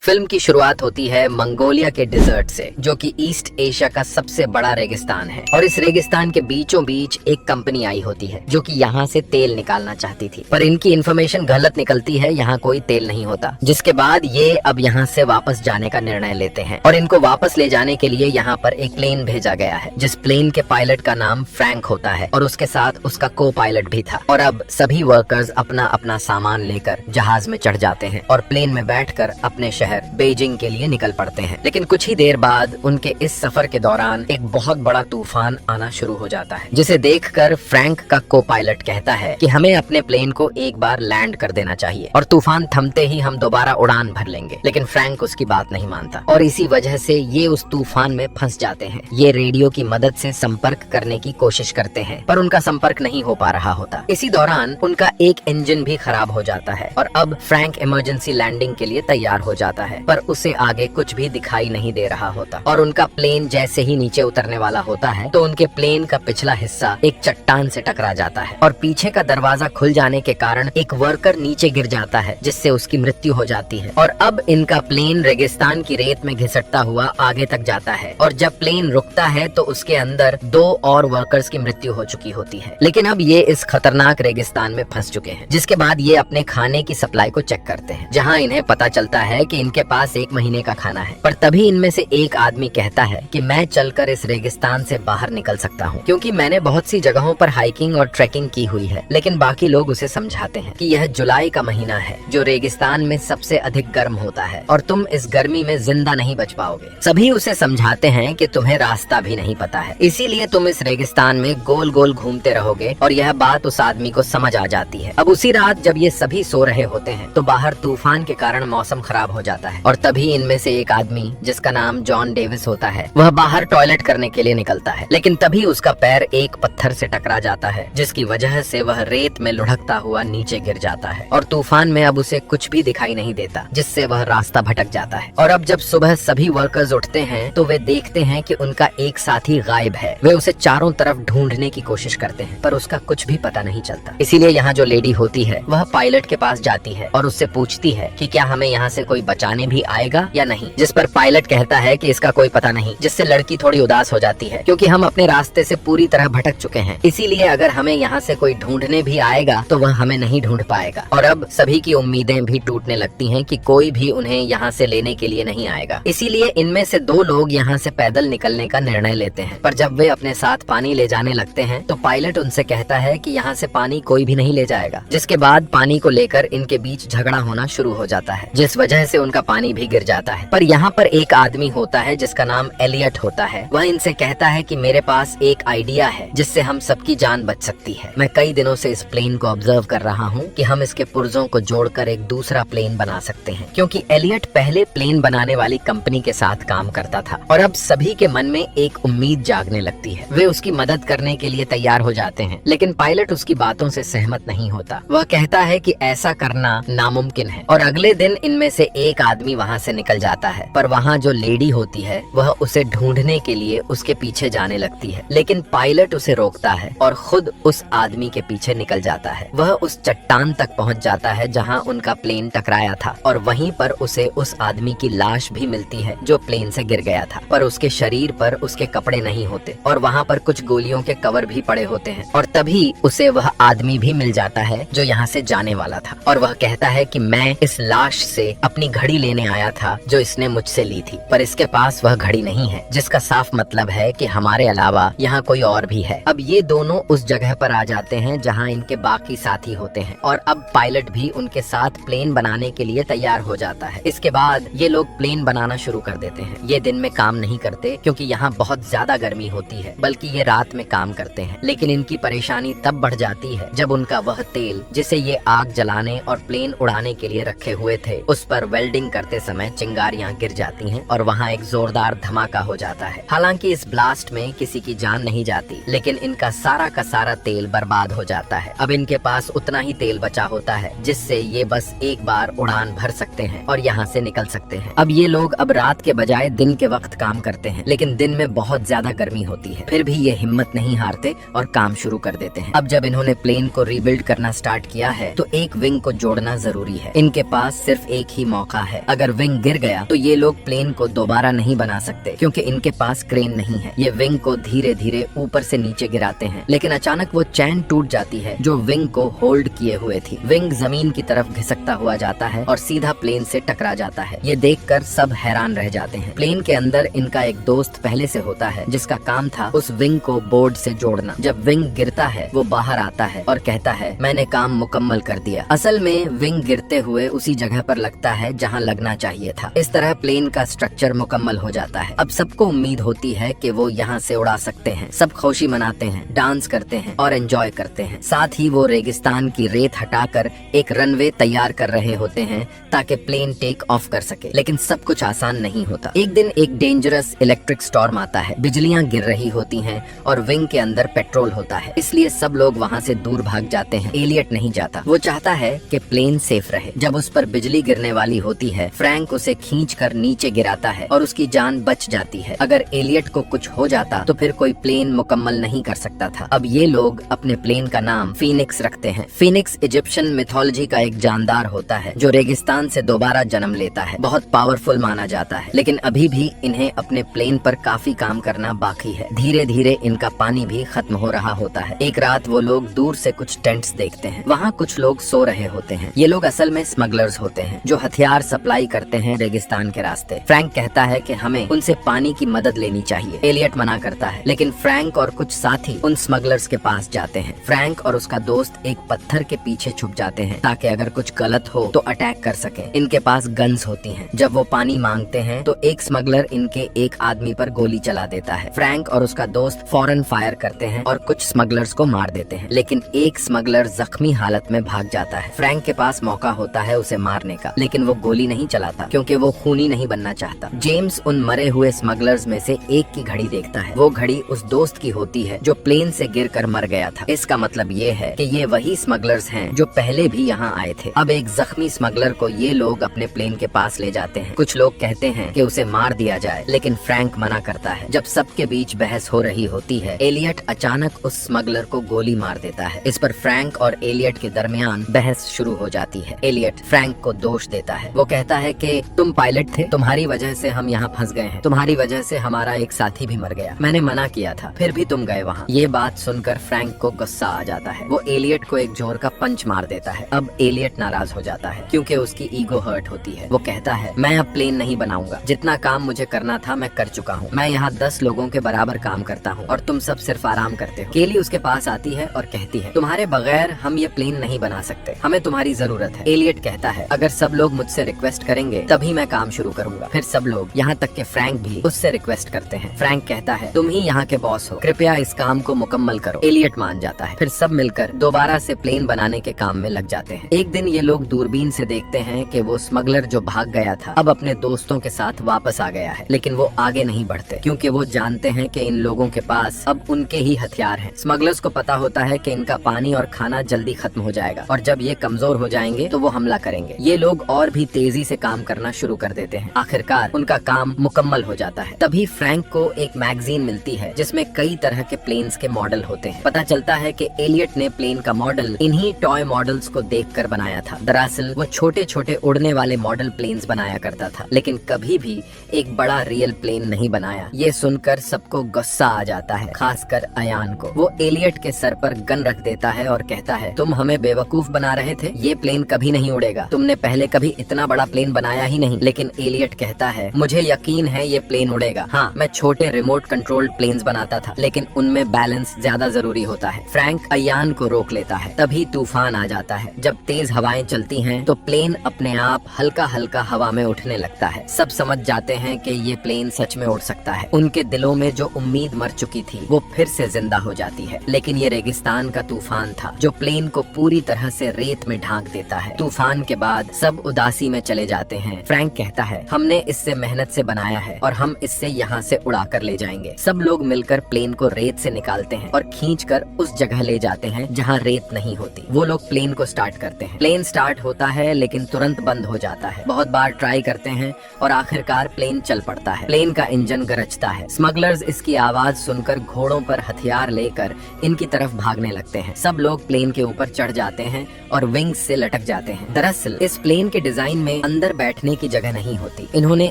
Film की शुरुआत होती है मंगोलिया के डिजर्ट से, जो कि ईस्ट एशिया का सबसे बड़ा रेगिस्तान है। और इस रेगिस्तान के बीचों बीच एक कंपनी आई होती है जो कि यहाँ से तेल निकालना चाहती थी, पर इनकी इन्फॉर्मेशन गलत निकलती है, यहाँ कोई तेल नहीं होता। जिसके बाद ये अब यहाँ से वापस जाने का निर्णय लेते हैं और इनको वापस ले जाने के लिए यहाँ पर एक प्लेन भेजा गया है, जिस प्लेन के पायलट का नाम फ्रैंक होता है और उसके साथ उसका को पायलट भी था। और अब सभी वर्कर्स अपना अपना सामान लेकर जहाज में चढ़ जाते हैं और प्लेन में बैठकर अपने शहर बीजिंग के लिए निकल पड़ते हैं। लेकिन कुछ ही देर बाद उनके इस सफर के दौरान एक बहुत बड़ा तूफान आना शुरू हो जाता है, जिसे देखकर फ्रैंक का को पायलट कहता है कि हमें अपने प्लेन को एक बार लैंड कर देना चाहिए और तूफान थमते ही हम दोबारा उड़ान भर लेंगे। लेकिन फ्रैंक उसकी बात नहीं मानता और इसी वजह से ये उस तूफान में फंस जाते हैं। ये रेडियो की मदद से संपर्क करने की कोशिश करते हैं, पर उनका संपर्क नहीं हो पा रहा होता। इसी दौरान उनका एक इंजन भी खराब हो जाता है और अब फ्रैंक इमरजेंसी लैंडिंग के लिए तैयार हो जाता है, पर उसे आगे कुछ भी दिखाई नहीं दे रहा होता। और उनका प्लेन जैसे ही नीचे उतरने वाला होता है तो उनके प्लेन का पिछला हिस्सा एक चट्टान से टकरा जाता है और पीछे का दरवाजा खुल जाने के कारण एक वर्कर नीचे गिर जाता है, जिससे उसकी मृत्यु हो जाती है। और अब इनका प्लेन रेगिस्तान की रेत में घिसटता हुआ आगे तक जाता है और जब प्लेन रुकता है तो उसके अंदर 2 और वर्कर्स की मृत्यु हो चुकी होती है। लेकिन अब ये इस खतरनाक रेगिस्तान में फंस चुके हैं। जिसके बाद ये अपने खाने की सप्लाई को चेक करते हैं, जहाँ इन्हें पता चलता है कि इनके पास 1 महीने का खाना है। पर तभी इनमें से एक आदमी कहता है कि मैं चलकर इस रेगिस्तान से बाहर निकल सकता हूँ, क्योंकि मैंने बहुत सी जगहों पर हाइकिंग और ट्रैकिंग की हुई है। लेकिन बाकी लोग उसे समझाते हैं कि यह जुलाई का महीना है, जो रेगिस्तान में सबसे अधिक गर्म होता है और तुम इस गर्मी में जिंदा नहीं बच पाओगे। सभी उसे समझाते हैं कि तुम्हें रास्ता भी नहीं पता है, इसीलिए तुम इस रेगिस्तान में गोल गोल घूमते रहोगे। और यह बात उस आदमी को समझ आ जाती है। अब उसी रात जब ये सभी सो रहे होते हैं तो बाहर तूफान के कारण मौसम खराब हो जाता है और तभी इनमें से एक आदमी, जिसका नाम जॉन डेविस होता है, वह बाहर टॉयलेट करने के लिए निकलता है। लेकिन तभी उसका पैर एक पत्थर से टकरा जाता है, जिसकी वजह से वह रेत में लुढ़कता हुआ नीचे गिर जाता है और तूफान में अब उसे कुछ भी दिखाई नहीं देता, जिससे वह रास्ता भटक जाता है। और अब जब सुबह सभी वर्कर्स उठते हैं तो वे देखते हैं कि उनका एक साथी गायब है। वे उसे चारों तरफ ढूंढने की कोशिश करते हैं, पर उसका कुछ भी पता नहीं चलता। इसीलिए यहाँ जो लेडी होती है वह पायलट के पास जाती है और उससे पूछती है कि क्या हमें यहाँ से कोई बचाने भी आएगा या नहीं। जिस पर पायलट कहता है कि इसका कोई पता नहीं, जिससे लड़की थोड़ी उदास हो जाती है, क्योंकि हम अपने रास्ते से पूरी तरह भटक चुके हैं। इसीलिए अगर हमें यहाँ से कोई ढूंढने भी आएगा तो वह हमें नहीं ढूंढ पाएगा। और अब सभी की उम्मीदें भी टूटने लगती हैं कि कोई भी उन्हें यहाँ से लेने के लिए नहीं आएगा। इसीलिए इनमें से 2 लोग यहाँ से पैदल निकलने का निर्णय लेते हैं। पर जब वे अपने साथ पानी ले जाने लगते हैं तो पायलट उनसे कहता है कि यहाँ से पानी कोई भी नहीं ले जाएगा। जिसके बाद पानी को लेकर इनके बीच झगड़ा होना शुरू हो जाता है, जिस वजह से उनका पानी भी गिर जाता है। पर यहाँ पर एक आदमी होता है जिसका नाम एलियट होता है। वह इनसे कहता है कि मेरे पास एक आइडिया है जिससे हम सबकी जान बच सकती है। मैं कई दिनों से इस प्लेन को ऑब्जर्व कर रहा हूँ कि हम इसके पुर्जों को जोड़कर एक दूसरा प्लेन बना सकते हैं, क्योंकि एलियट पहले प्लेन बनाने वाली कंपनी के साथ काम करता था। और अब सभी के मन में एक उम्मीद जागने लगती है। वे उसकी मदद करने के लिए तैयार हो जाते हैं, लेकिन पायलट उसकी बातों से सहमत नहीं होता। वह कहता है कि ऐसा करना नामुमकिन है। और अगले दिन इनमें से एक आदमी वहाँ से निकल जाता है, पर वहाँ जो लेडी होती है वह उसे ढूंढने के लिए उसके पीछे जाने लगती है। लेकिन पायलट उसे रोकता है और खुद उस आदमी के पीछे निकल जाता है। वह उस चट्टान तक पहुँच जाता है जहाँ उनका प्लेन टकराया था और वहीं पर उसे उस आदमी की लाश भी मिलती है जो प्लेन से गिर गया था, पर उसके शरीर पर उसके कपड़े नहीं होते और वहाँ पर कुछ गोलियों के कवर भी पड़े होते हैं। और तभी उसे वह आदमी भी मिल जाता है जो यहाँ से जाने वाला था और वह कहता है कि मैं इस लाश से अपनी घड़ी लेने आया था जो इसने मुझसे ली थी, पर इसके पास वह घड़ी नहीं है, जिसका साफ मतलब है कि हमारे अलावा यहाँ कोई और भी है। अब ये दोनों उस जगह पर आ जाते हैं जहाँ इनके बाकी साथी होते हैं और अब पायलट भी उनके साथ प्लेन बनाने के लिए तैयार हो जाता है। इसके बाद ये लोग प्लेन बनाना शुरू कर देते हैं। ये दिन में काम नहीं करते क्योंकि यहाँ बहुत ज्यादा गर्मी होती है, बल्कि ये रात में काम करते हैं। लेकिन इनकी परेशानी तब बढ़ जाती है जब उनका वह तेल, जिसे ये आग जलाने और प्लेन उड़ाने के लिए रखे हुए थे, उस पर वेल्डिंग करते समय चिंगारियां गिर जाती हैं और वहाँ एक जोरदार धमाका हो जाता है। हालांकि इस ब्लास्ट में किसी की जान नहीं जाती, लेकिन इनका सारा का सारा तेल बर्बाद हो जाता है। अब इनके पास उतना ही तेल बचा होता है जिससे ये बस एक बार उड़ान भर सकते हैं और यहाँ से निकल सकते हैं। अब ये लोग अब रात के बजाय दिन के वक्त काम करते हैं, लेकिन दिन में बहुत ज्यादा गर्मी होती है। फिर भी ये हिम्मत नहीं हारते और काम शुरू कर देते हैं। अब जब इन्होंने प्लेन को रीबिल्ड करना स्टार्ट किया है तो एक विंग को जोड़ना जरूरी है। इनके पास सिर्फ एक ही मौका है है। अगर विंग गिर गया तो ये लोग प्लेन को दोबारा नहीं बना सकते क्योंकि इनके पास क्रेन नहीं है। ये विंग को धीरे धीरे ऊपर से नीचे गिराते हैं, लेकिन अचानक वो चैन टूट जाती है जो विंग को होल्ड किए हुए थी। विंग जमीन की तरफ घिसकता हुआ जाता है और सीधा प्लेन से टकरा जाता है। ये देखकर सब हैरान रह जाते हैं। प्लेन के अंदर इनका एक दोस्त पहले से होता है जिसका काम था उस विंग को बोर्ड से जोड़ना। जब विंग गिरता है वो बाहर आता है और कहता है मैंने काम मुकम्मल कर दिया। असल में विंग गिरते हुए उसी जगह पर लगता है जहाँ लगना चाहिए था। इस तरह प्लेन का स्ट्रक्चर मुकम्मल हो जाता है। अब सबको उम्मीद होती है कि वो यहाँ से उड़ा सकते हैं। सब खुशी मनाते हैं, डांस करते हैं और एंजॉय करते हैं। साथ ही वो रेगिस्तान की रेत हटाकर एक रनवे तैयार कर रहे होते हैं ताकि प्लेन टेक ऑफ कर सके। लेकिन सब कुछ आसान नहीं होता। एक दिन एक डेंजरस इलेक्ट्रिक स्टॉर्म आता है। बिजलियां गिर रही होती हैं और विंग के अंदर पेट्रोल होता है, इसलिए सब लोग वहाँ से दूर भाग जाते हैं। एलियट नहीं जाता। वो चाहता है कि प्लेन सेफ रहे। जब उस पर बिजली गिरने वाली होती है, फ्रैंक उसे खींचकर नीचे गिराता है और उसकी जान बच जाती है। अगर एलियट को कुछ हो जाता तो फिर कोई प्लेन मुकम्मल नहीं कर सकता था। अब ये लोग अपने प्लेन का नाम फीनिक्स रखते हैं। फीनिक्स इजिप्शियन मिथोलॉजी का एक जानदार होता है जो रेगिस्तान से दोबारा जन्म लेता है। बहुत पावरफुल माना जाता है, लेकिन अभी भी इन्हें अपने प्लेन पर काफी काम करना बाकी है। धीरे धीरे इनका पानी भी खत्म हो रहा होता है। एक रात वो लोग दूर से कुछ टेंट्स देखते हैं। वहाँ कुछ लोग सो रहे होते हैं। ये लोग असल में स्मगलर्स होते हैं जो हथियार सप्लाई करते हैं रेगिस्तान के रास्ते। फ्रैंक कहता है कि हमें उनसे पानी की मदद लेनी चाहिए। एलियट मना करता है, लेकिन फ्रैंक और कुछ साथी उन स्मगलर्स के पास जाते हैं। फ्रैंक और उसका दोस्त एक पत्थर के पीछे छुप जाते हैं ताकि अगर कुछ गलत हो तो अटैक कर सके। इनके पास गन्स होती हैं। जब वो पानी मांगते हैं तो एक स्मगलर इनके एक आदमी पर गोली चला देता है। फ्रैंक और उसका दोस्त फौरन फायर करते हैं और कुछ स्मगलर्स को मार देते हैं, लेकिन एक स्मगलर जख्मी हालत में भाग जाता है। फ्रैंक के पास मौका होता है उसे मारने का, लेकिन वो गोली नहीं चलाता क्योंकि वो खूनी नहीं बनना चाहता। जेम्स उन मरे हुए स्मगलर्स में से एक की घड़ी देखता है। वो घड़ी उस दोस्त की होती है जो प्लेन से गिरकर मर गया था। इसका मतलब ये है कि ये वही स्मगलर्स हैं जो पहले भी यहाँ आए थे। अब एक जख्मी स्मगलर को ये लोग अपने प्लेन के पास ले जाते हैं। कुछ लोग कहते हैं कि उसे मार दिया जाए, लेकिन फ्रैंक मना करता है। जब सबके बीच बहस हो रही होती है, एलियट अचानक उस स्मगलर को गोली मार देता है। इस पर फ्रैंक और एलियट के दरमियान बहस शुरू हो जाती है। एलियट फ्रैंक को दोष देता है। वो कहता है कि तुम पायलट थे, तुम्हारी वजह से हम यहाँ फंस गए हैं, तुम्हारी वजह से हमारा एक साथी भी मर गया, मैंने मना किया था, फिर भी तुम गए वहाँ। ये बात सुनकर फ्रैंक को गुस्सा आ जाता है। वो एलियट को एक जोर का पंच मार देता है। अब एलियट नाराज हो जाता है क्योंकि उसकी ईगो हर्ट होती है। वो कहता है मैं अब प्लेन नहीं बनाऊंगा, जितना काम मुझे करना था मैं कर चुका हूँ। मैं यहाँ 10 लोगों के बराबर काम करता हूँ और तुम सब सिर्फ आराम करते हो। केली उसके पास आती है और कहती है तुम्हारे बगैर हम ये प्लेन नहीं बना सकते, हमें तुम्हारी जरूरत है। एलियट कहता है अगर सब लोग मुझसे रिक्वेस्ट करेंगे तभी मैं काम शुरू करूंगा। फिर सब लोग, यहाँ तक के फ्रैंक भी, उससे रिक्वेस्ट करते हैं। फ्रैंक कहता है तुम ही यहाँ के बॉस हो, कृपया इस काम को मुकम्मल करो। एलियट मान जाता है। फिर सब मिलकर दोबारा से प्लेन बनाने के काम में लग जाते हैं। एक दिन ये लोग दूरबीन से देखते हैं कि वो स्मगलर जो भाग गया था अब अपने दोस्तों के साथ वापस आ गया है, लेकिन वो आगे नहीं बढ़ते क्योंकि वो जानते हैं कि इन लोगों के पास अब उनके ही हथियार हैं। स्मगलर्स को पता होता है कि इनका पानी और खाना जल्दी खत्म हो जाएगा और जब ये कमजोर हो जाएंगे तो वो हमला करेंगे। ये लोग और भी तेजी से काम करना शुरू कर देते हैं। आखिरकार उनका काम मुकम्मल हो जाता है। तभी फ्रैंक को एक मैगजीन मिलती है जिसमें कई तरह के प्लेन्स के मॉडल होते हैं। पता चलता है कि एलियट ने प्लेन का मॉडल इन्हीं टॉय मॉडल्स को देखकर बनाया था। दरअसल वो छोटे छोटे उड़ने वाले मॉडल प्लेन्स बनाया करता था, लेकिन कभी भी एक बड़ा रियल प्लेन नहीं बनाया। ये सुनकर सबको गुस्सा आ जाता है, खासकर अयान को। वो एलियट के सर पर गन रख देता है और कहता है तुम हमें बेवकूफ बना रहे थे, ये प्लेन कभी नहीं उड़ेगा, तुमने पहले कभी इतना बड़ा प्लेन बनाया ही नहीं। लेकिन एलियट कहता है मुझे यकीन है ये प्लेन उड़ेगा। हाँ, मैं छोटे रिमोट कंट्रोल्ड प्लेन्स बनाता था, लेकिन उनमें बैलेंस ज्यादा जरूरी होता है। फ्रैंक अयान को रोक लेता है। तभी तूफान आ जाता है। जब तेज हवाएं चलती हैं तो प्लेन अपने आप हल्का हल्का हवा में उठने लगता है। सब समझ जाते हैं कि ये प्लेन सच में उड़ सकता है। उनके दिलों में जो उम्मीद मर चुकी थी वो फिर से जिंदा हो जाती है। लेकिन ये रेगिस्तान का तूफान था जो प्लेन को पूरी तरह से रेत में ढांक देता है। तूफान के बाद सब उदासी में चले जाते हैं। फ्रैंक कहता है हमने इससे मेहनत से बनाया है और हम इससे यहाँ से उड़ा कर ले जाएंगे। सब लोग मिलकर प्लेन को रेत से निकालते हैं और खींचकर उस जगह ले जाते हैं जहाँ रेत नहीं होती। वो लोग प्लेन को स्टार्ट करते हैं। प्लेन स्टार्ट होता है लेकिन तुरंत बंद हो जाता है। बहुत बार ट्राई करते हैं और आखिरकार प्लेन चल पड़ता है। प्लेन का इंजन गरजता है। स्मगलर्स इसकी आवाज सुनकर घोड़ों पर हथियार लेकर इनकी तरफ भागने लगते हैं। सब लोग प्लेन के ऊपर चढ़ जाते हैं और विंग्स से लटक जाते हैं। दरअसल इस प्लेन के डिजाइन में में अंदर बैठने की जगह नहीं होती। इन्होंने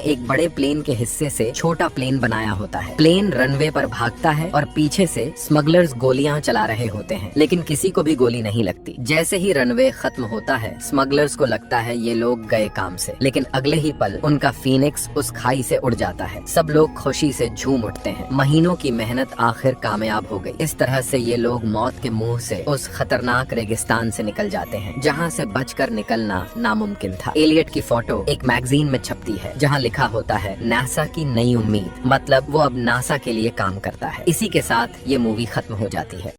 एक बड़े प्लेन के हिस्से से छोटा प्लेन बनाया होता है। प्लेन रनवे पर भागता है और पीछे से स्मगलर्स गोलियां चला रहे होते हैं, लेकिन किसी को भी गोली नहीं लगती। जैसे ही रनवे खत्म होता है, स्मगलर्स को लगता है ये लोग गए काम से, लेकिन अगले ही पल उनका फीनिक्स उस खाई से उड़ जाता है। सब लोग खुशी से झूम उठते हैं। महीनों की मेहनत आखिर कामयाब हो गई। इस तरह से ये लोग मौत के मुंह से उस खतरनाक रेगिस्तान से निकल जाते हैं, जहाँ से बचकर निकलना नामुमकिन था। एलियट की फोटो एक मैगजीन में छपती है, जहाँ लिखा होता है नासा की नई उम्मीद, मतलब वो अब नासा के लिए काम करता है। इसी के साथ ये मूवी खत्म हो जाती है।